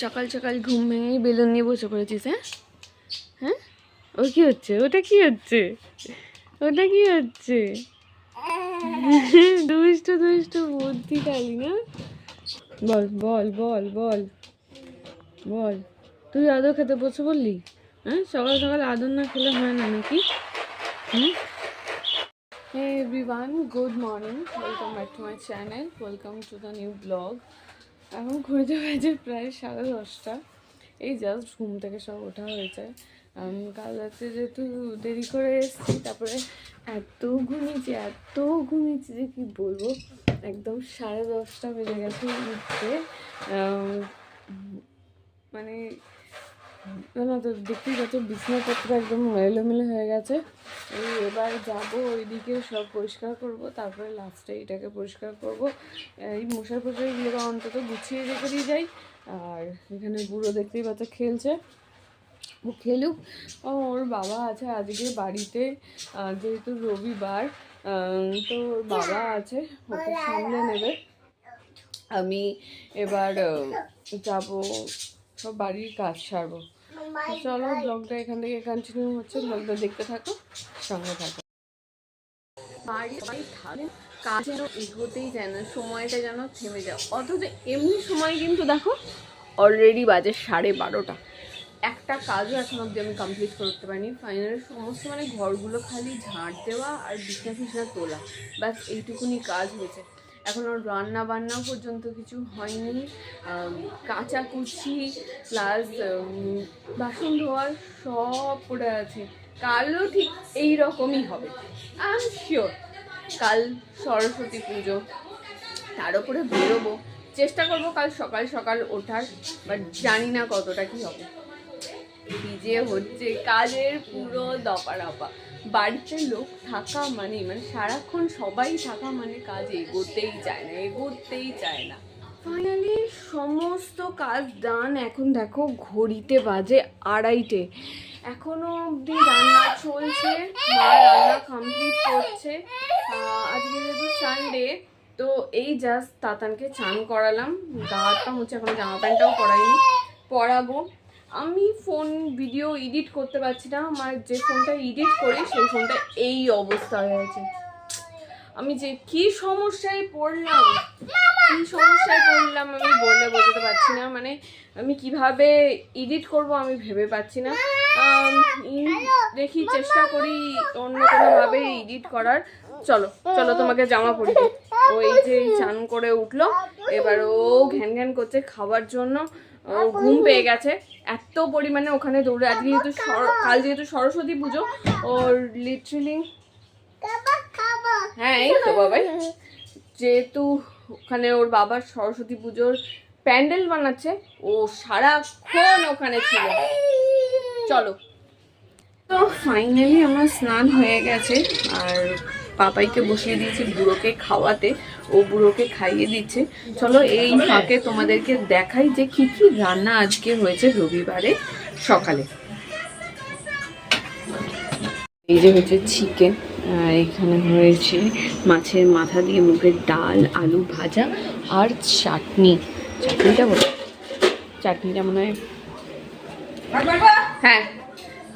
সকাল সকাল ঘুম ভেঙেই বেলুন নিয়ে বসে পড়েছিস? হ্যাঁ হ্যাঁ, ও কি হচ্ছে? ওটা কি হচ্ছে? ওটা কি হচ্ছে? দুষ্টু দুষ্টু বুদ্ধি খালি না। বল বল বল বল বল, তুই আদর খেতে বসে বললি? হ্যাঁ, সকাল সকাল আদর না খেলে হয় না নাকি? হুম। Hey everyone, good morning. Welcome back to my channel. Welcome to the new vlog. এখন ঘুরতে বাজে প্রায় 10:30। এই জাস্ট ঘুম থেকে সব ওঠা হয়েছে। কাল রাতে যেহেতু দেরি করে এসেছি, তারপরে এত ঘুমিয়েছি যে কি বলবো, একদম 10:30 বেজে গেছে উঠতে। মানে না, তো দেখতেই পাচ্ছ বিছানাপত্র একদম এলোমেলো হয়ে গেছে। এবার যাবো ওইদিকে সব পরিষ্কার করব, তারপরে লাস্টে এটাকে পরিষ্কার করব। এই মশার পোশাকগুলো অন্তত গুছিয়ে রেখে দিয়ে যাই। আর এখানে বুড়ো দেখতেই পাচ্ছ খেলছে, ও খেলুক। ওর বাবা আছে আজকে বাড়িতে, যেহেতু রবিবার, তো ওর বাবা আছে, ওকে সামলে নেবে। আমি এবার যাব সব বাড়ির কাজ সারবো। চলো, ব্লগটা এখান থেকে কন্টিনিউ হচ্ছে, ব্লগটা দেখতে থাকো, সঙ্গে থাকো। কাজ যেন এগোতেই যায় না, সময়টা যেন থেমে যায়। অথচ এমনি সময় কিন্তু দেখো অলরেডি বাজে 12:30। একটা কাজও এখন অব্দি আমি কমপ্লিট করতে পারিনি। ফাইনালি সমস্ত মানে ঘরগুলো খালি ঝাড় দেওয়া আর বিছনা ফিছনা তোলা, ব্যাস এইটুকুনি কাজ হয়েছে। এখন ওর রান্না বান্না পর্যন্ত কিছু হয়নি। কাচাকুচি প্লাস বাসন ধোয়ার সব পড়ে আছে। কালও ঠিক এই রকমই হবে, আই এম শিওর। কাল সরস্বতী পুজো, তার উপরে বেরোবো, চেষ্টা করবো কাল সকাল সকাল ওঠার, বাট জানি না কতটা কি হবে। ভিজে হচ্ছে, কাজের পুরো দপারপা। বাড়িতে লোক থাকা মানে সারাক্ষণ সবাই থাকা মানে কাজ এগোতেই চায় না। ফাইনালি সমস্ত কাজ ডান। এখন দেখো ঘড়িতে বাজে 2:30। এখনো অবধি রান্না চলছে, মা রান্না কমপ্লিট করছে। আজকে যেহেতু সানডে, তো এই জাস্ট তাতানকে চান করালাম, গা হাতটা হচ্ছে, এখন জামা প্যান্টটাও পরাবো। আমি ফোন ভিডিও এডিট করতে পারছি না, আমার যে ফোনটা এডিট করি সেই ফোনটা এই অবস্থা হয়ে আছে। আমি যে কি সমস্যায় পড়লাম আমি বলে বোঝাতে পারছি না। মানে আমি কিভাবে এডিট করব আমি ভেবে পাচ্ছি না। দেখি, চেষ্টা করি অন্য কোনোভাবে এডিট করার। চলো চলো, তোমাকে জামা পরিয়ে দিই। ও এই যে চান করে উঠলো, এবার ও ঘ্যান ঘ্যান করছে খাবার জন্য। ঘুম পেয়ে গেছে এত পরিমাণে, ওখানে দৌড়ে। আজকে যেহেতু কাল যেহেতু সরস্বতী পুজো, ওর লিটারেলি, হ্যাঁ এই তো বাবাই, যেহেতু ওখানে ওর বাবার সরস্বতী পুজোর প্যান্ডেল বানাচ্ছে, ও সারাক্ষণ ওখানে ছিল। চলো, তো ফাইনালি আমার স্নান হয়ে গেছে, আর পাপাইকে বসিয়ে দিয়েছি বুড়োকে খাওয়াতে, ও বুড়োকে খাইয়ে দিচ্ছে। চলো এই ফাঁকে তোমাদেরকে দেখাই যে কি কি রান্না আজকে হয়েছে রবিবারে সকালে। এই যে হচ্ছে চিকেন, এখানে হয়েছে মাছের মাথা দিয়ে মুগের ডাল, আলু ভাজা আর চাটনিটা মনে হয়, হ্যাঁ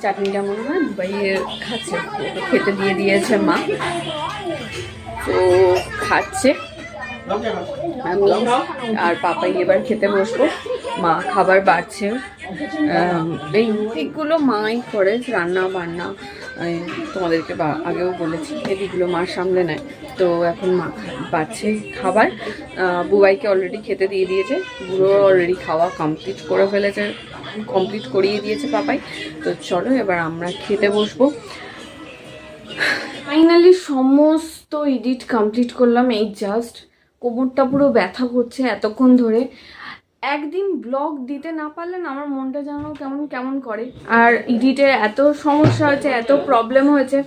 চাটনিটা মনে হয় দুবাইয়ে খাচ্ছে, ওকে খেতে দিয়ে দিয়েছে মা, তো খাচ্ছে। আমি আর পাপাই এবার খেতে বসবো, মা খাবার বাড়ছে। এই দিকগুলো মাই করে, রান্না বান্না তোমাদেরকে আগেও বলেছি, এদিকগুলো মা সামলে নেয়। তো এখন মা বাড়ছে খাবার। বুবাইকে অলরেডি খেতে দিয়ে দিয়েছে, বুড়ো অলরেডি খাওয়া কমপ্লিট করিয়ে দিয়েছে পাপাই। তো চলো এবার আমরা খেতে বসবো। ফাইনালি সমস্ত এডিট কমপ্লিট করলাম, এই জাস্ট। কোমরটা পুরো ব্যথা করছে এতক্ষণ ধরে। একদিন ব্লগ দিতে না পারলে না আমার মনটা যেন কেমন কেমন করে। আর এডিটের এত সমস্যা হয়েছে, এত প্রবলেম হয়েছে,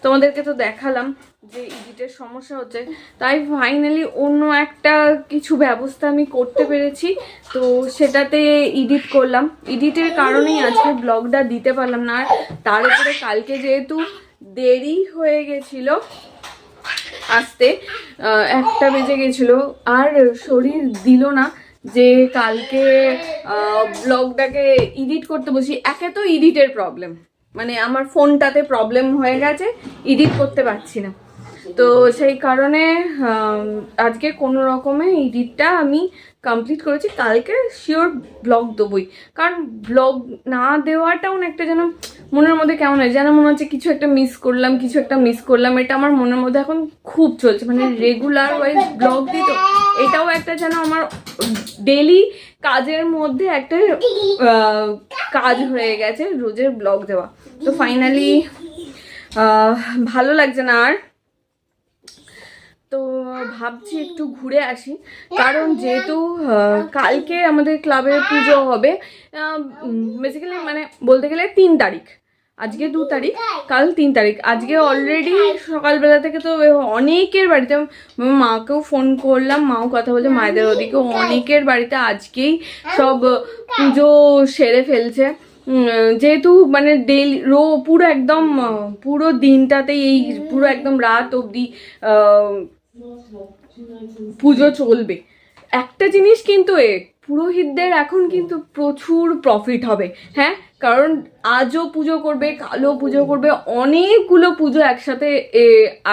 তোমাদেরকে তো দেখালাম যে এডিটের সমস্যা হচ্ছে। তাই ফাইনালি অন্য একটা কিছু ব্যবস্থা আমি করতে পেরেছি, তো সেটাতে এডিট করলাম। এডিটের কারণেই আজকে ব্লগটা দিতে পারলাম না। আর তার উপরে কালকে যেহেতু দেরি হয়ে গেছিল আসতে, 1টা বেজে গেছিলো, আর শরীর দিল না যে কালকে ব্লগটাকে এডিট করতে বসি। একে তো এডিটের প্রবলেম, মানে আমার ফোনটাতে প্রবলেম হয়ে গেছে, এডিট করতে পারছি না। তো সেই কারণে আজকে কোনো রকমে এডিটটা আমি কমপ্লিট করেছি। কালকে শিওর ব্লগ দেবই, কারণ ব্লগ না দেওয়াটাও না একটা যেন মনের মধ্যে কেমন হয়, যেন মনে হচ্ছে কিছু একটা মিস করলাম, কিছু একটা মিস করলাম। এটা আমার মনের মধ্যে এখন খুব চলছে, মানে রেগুলার ওয়াইজ ব্লগ দিই তো এটাও একটা যেন আমার ডেলি কাজের মধ্যে একটা কাজ হয়ে গেছে, রোজের ব্লগ দেওয়া। তো ফাইনালি ভালো লাগছে না আর, তো ভাবছি একটু ঘুরে আসি। কারণ যেহেতু কালকে আমাদের ক্লাবের পুজো হবে, বেসিক্যালি মানে বলতে গেলে 3 তারিখ, আজকে 2 তারিখ, কাল 3 তারিখ। আজকে অলরেডি সকালবেলা থেকে তো অনেকের বাড়িতে, মাকেও ফোন করলাম, মাও কথা বলছে, মায়েদের ওদিকেও অনেকের বাড়িতে আজকেই সব পুজো সেরে ফেলছে। যেহেতু মানে ডেইলি পুরো একদম পুরো দিনটাতেই এই পুরো একদম রাত অবধি পুজো চলবে। একটা জিনিস কিন্তু পুরোহিতদের এখন কিন্তু প্রচুর প্রফিট হবে, হ্যাঁ, কারণ আজও পুজো করবে, কালও পুজো করবে, অনেকগুলো পুজো একসাথে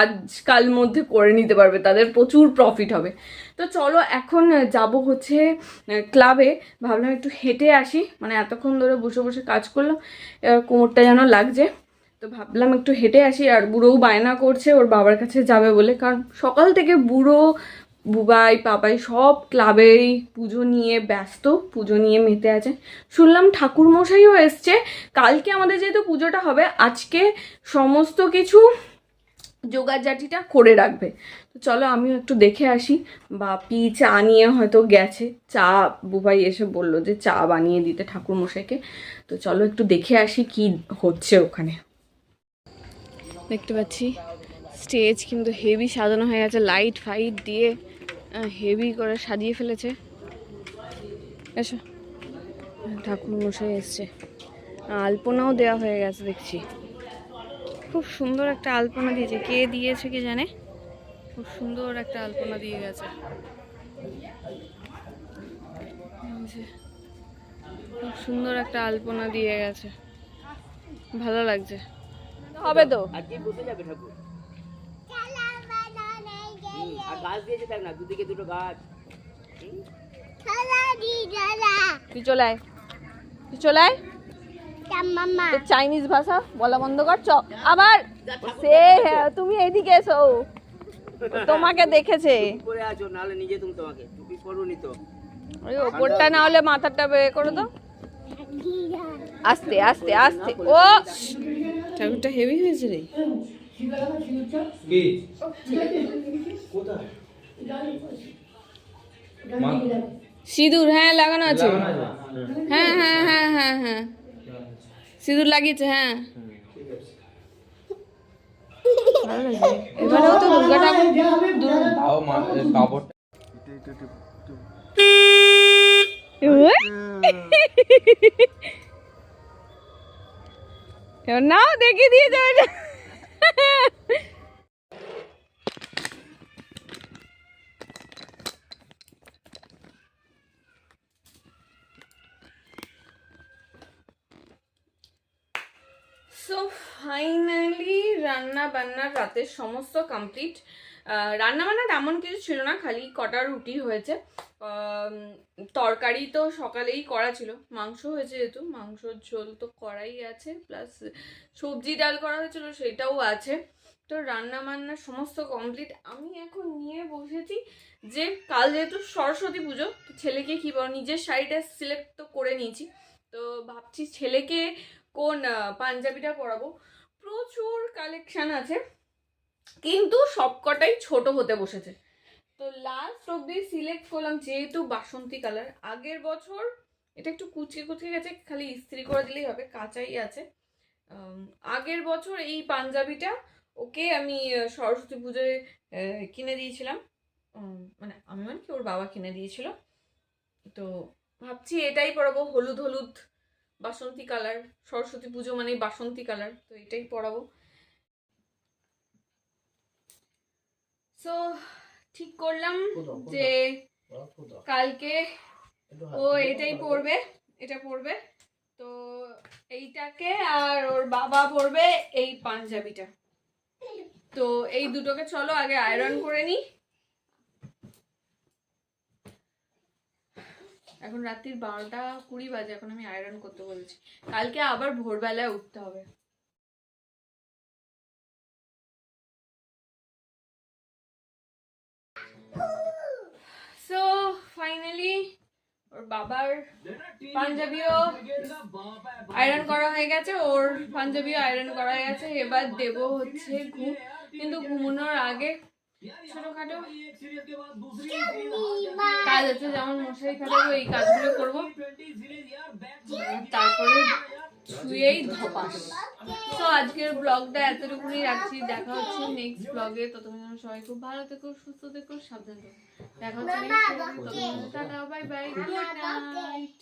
আজকাল মধ্যে করে নিতে পারবে, তাদের প্রচুর প্রফিট হবে। তো চলো এখন যাব হচ্ছে ক্লাবে। ভাবলাম একটু হেঁটে আসি, মানে এতক্ষণ ধরে বসে বসে কাজ করলাম, কোমরটা যেন লাগছে, তো ভাবলাম একটু হেঁটে আসি। আর বুড়োও বায়না করছে ওর বাবার কাছে যাবে বলে, কারণ সকাল থেকে বুড়ো, বুবাই, পাপাই সব ক্লাবেই পুজো নিয়ে ব্যস্ত, পুজো নিয়ে মেতে আছে। শুনলাম ঠাকুর মশাইও এসছে। কালকে আমাদের যেহেতু পুজোটা হবে, আজকে সমস্ত কিছু জোগাড়জাটিটা করে রাখবে। তো চলো আমিও একটু দেখে আসি। বাপি চা নিয়ে হয়তো গেছে, চা বুবাই এসে বললো যে চা বানিয়ে দিতে ঠাকুর মশাইকে। তো চলো একটু দেখে আসি কি হচ্ছে ওখানে। দেখতে পাচ্ছি স্টেজ কিন্তু হেভি সাজানো হয়ে গেছে, লাইট ফাইট দিয়ে হেভি করে সাজিয়ে ফেলেছে। এসো, ঠাকুর মশাই এসছে, আলপনাও দেওয়া হয়ে গেছে দেখছি। খুব সুন্দর একটা আলপনা দিয়েছে, কে দিয়েছে কে জানে, খুব সুন্দর একটা আলপনা দিয়ে গেছে। খুব সুন্দর একটা আলপনা দিয়ে গেছে, ভালো লাগছে। হবে তো গাছ দিয়েছে, দেখ না দুদিকে দুটো গাছ। তুই চলে আয়, তুই চলে আয়। চাইনিজ ভাষা বলা বন্ধ কর, আবার সে তুমি এইদিকে এসো, তোমাকে দেখেছে। ওই ওপরটা না হলে মাথাটা বের করে দাও, আস্তে আস্তে আস্তে। ও ঠাকুরটা হেভি হয়েছে রে। সিঁদুর হ্যাঁ লাগানো আছে, হ্যাঁ হ্যাঁ হ্যাঁ হ্যাঁ হ্যাঁ সিঁদুর লাগিয়েছে, হ্যাঁ। এবারেও তো দুর্গা ঠাকুর নাও দেখিয়ে দিয়ে যাবে। সো ফাইনালি রান্না বান্না রাতের সমস্ত কমপ্লিট। রান্না বান্নার এমন কিছু ছিল না, খালি কটা রুটি হয়েছে। তরকারি তো সকালেই করা ছিল, মাংস হয়েছে যেহেতু মাংসর ঝোল তো করাই আছে, প্লাস সবজি ডাল করা হয়েছিল সেটাও আছে। তো রান্না বান্না সমস্ত কমপ্লিট। আমি এখন নিয়ে বসেছি যে কাল যেহেতু সরস্বতী পুজো, তো ছেলেকে কী বলো, নিজের শাড়িটা সিলেক্ট তো করে নিয়েছি, তো ভাবছি ছেলেকে কোন পাঞ্জাবিটা পরাবো। প্রচুর কালেকশন আছে, কিন্তু সবকটাই ছোট হতে বসেছে। তো লাস্ট অব্দি সিলেক্ট করলাম, যেহেতু বাসন্তী কালার, আগের বছর এটা একটু কুচকে কুচকে গেছে, খালি ইস্ত্রি করে দিলেই হবে, কাঁচাই আছে। আগের বছর এই পাঞ্জাবিটা ওকে আমি সরস্বতী পুজোয় কিনে দিয়েছিলাম, মানে আমি মানে কি ওর বাবা কিনে দিয়েছিল। তো ভাবছি এটাই পরাবো, হলুদ হলুদ বাসন্তী কালার, সরস্বতী পুজো মানে বাসন্তী কালার, তো এটাই পরাবো। সো ঠিক করলাম যে কালকে ও এটাই পরবে, এটা পরবে। তো এইটাকে আর ওর বাবা পরবে এই পাঞ্জাবিটা। তো এই দুটোকে চলো আগে আয়রন করে নি। এখন রাত্রির 12:20 বাজে, এখন আমি আয়রন করতে বলেছি। কালকে আবার ভোরবেলায় উঠতে হবে। সো ফাইনালি ওর বাবার পাঞ্জাবিও আয়রন করা হয়ে গেছে, ওর পাঞ্জাবিও আয়রন করা হয়ে গেছে। এবার দেব হচ্ছে ঘুম, কিন্তু ঘুমানোর আগে ছোটখাটো কাজ আছে, যেমন মশারি খাটাবো, এই কাজগুলো করবো, তারপরে শুয়েই ধপাস। তো আজকের ব্লগটা এতটুকুনি রাখছি, দেখা হচ্ছে নেক্সট ব্লগে। ততক্ষণ সবাই খুব ভালো থেকো, সুস্থ থেকো, সাবধান থেকো। দেখা হচ্ছে নেক্সট ব্লগে, ততক্ষণ tata, bye bye, good night.